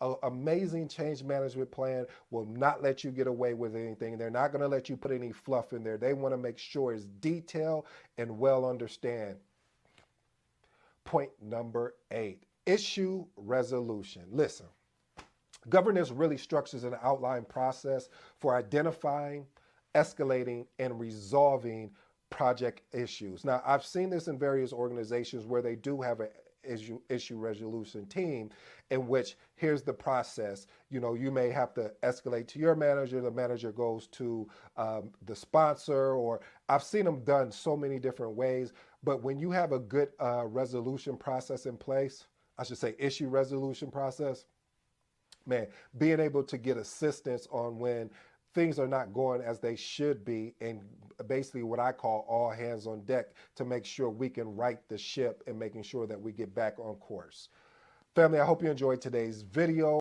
An amazing change management plan will not let you get away with anything. They're not going to let you put any fluff in there. They want to make sure it's detailed and well understand. Point number 8, issue resolution. Listen, governance really structures an outline process for identifying, escalating, and resolving project issues. Now, I've seen this in various organizations where they do have an issue resolution team in which here's the process. You may have to escalate to your manager, the manager goes to the sponsor, or I've seen them done so many different ways. But when you have a good resolution process in place, I should say issue resolution process, man, being able to get assistance on when things are not going as they should be, and basically what I call all hands on deck to make sure we can right the ship and making sure that we get back on course. Family, I hope you enjoyed today's video.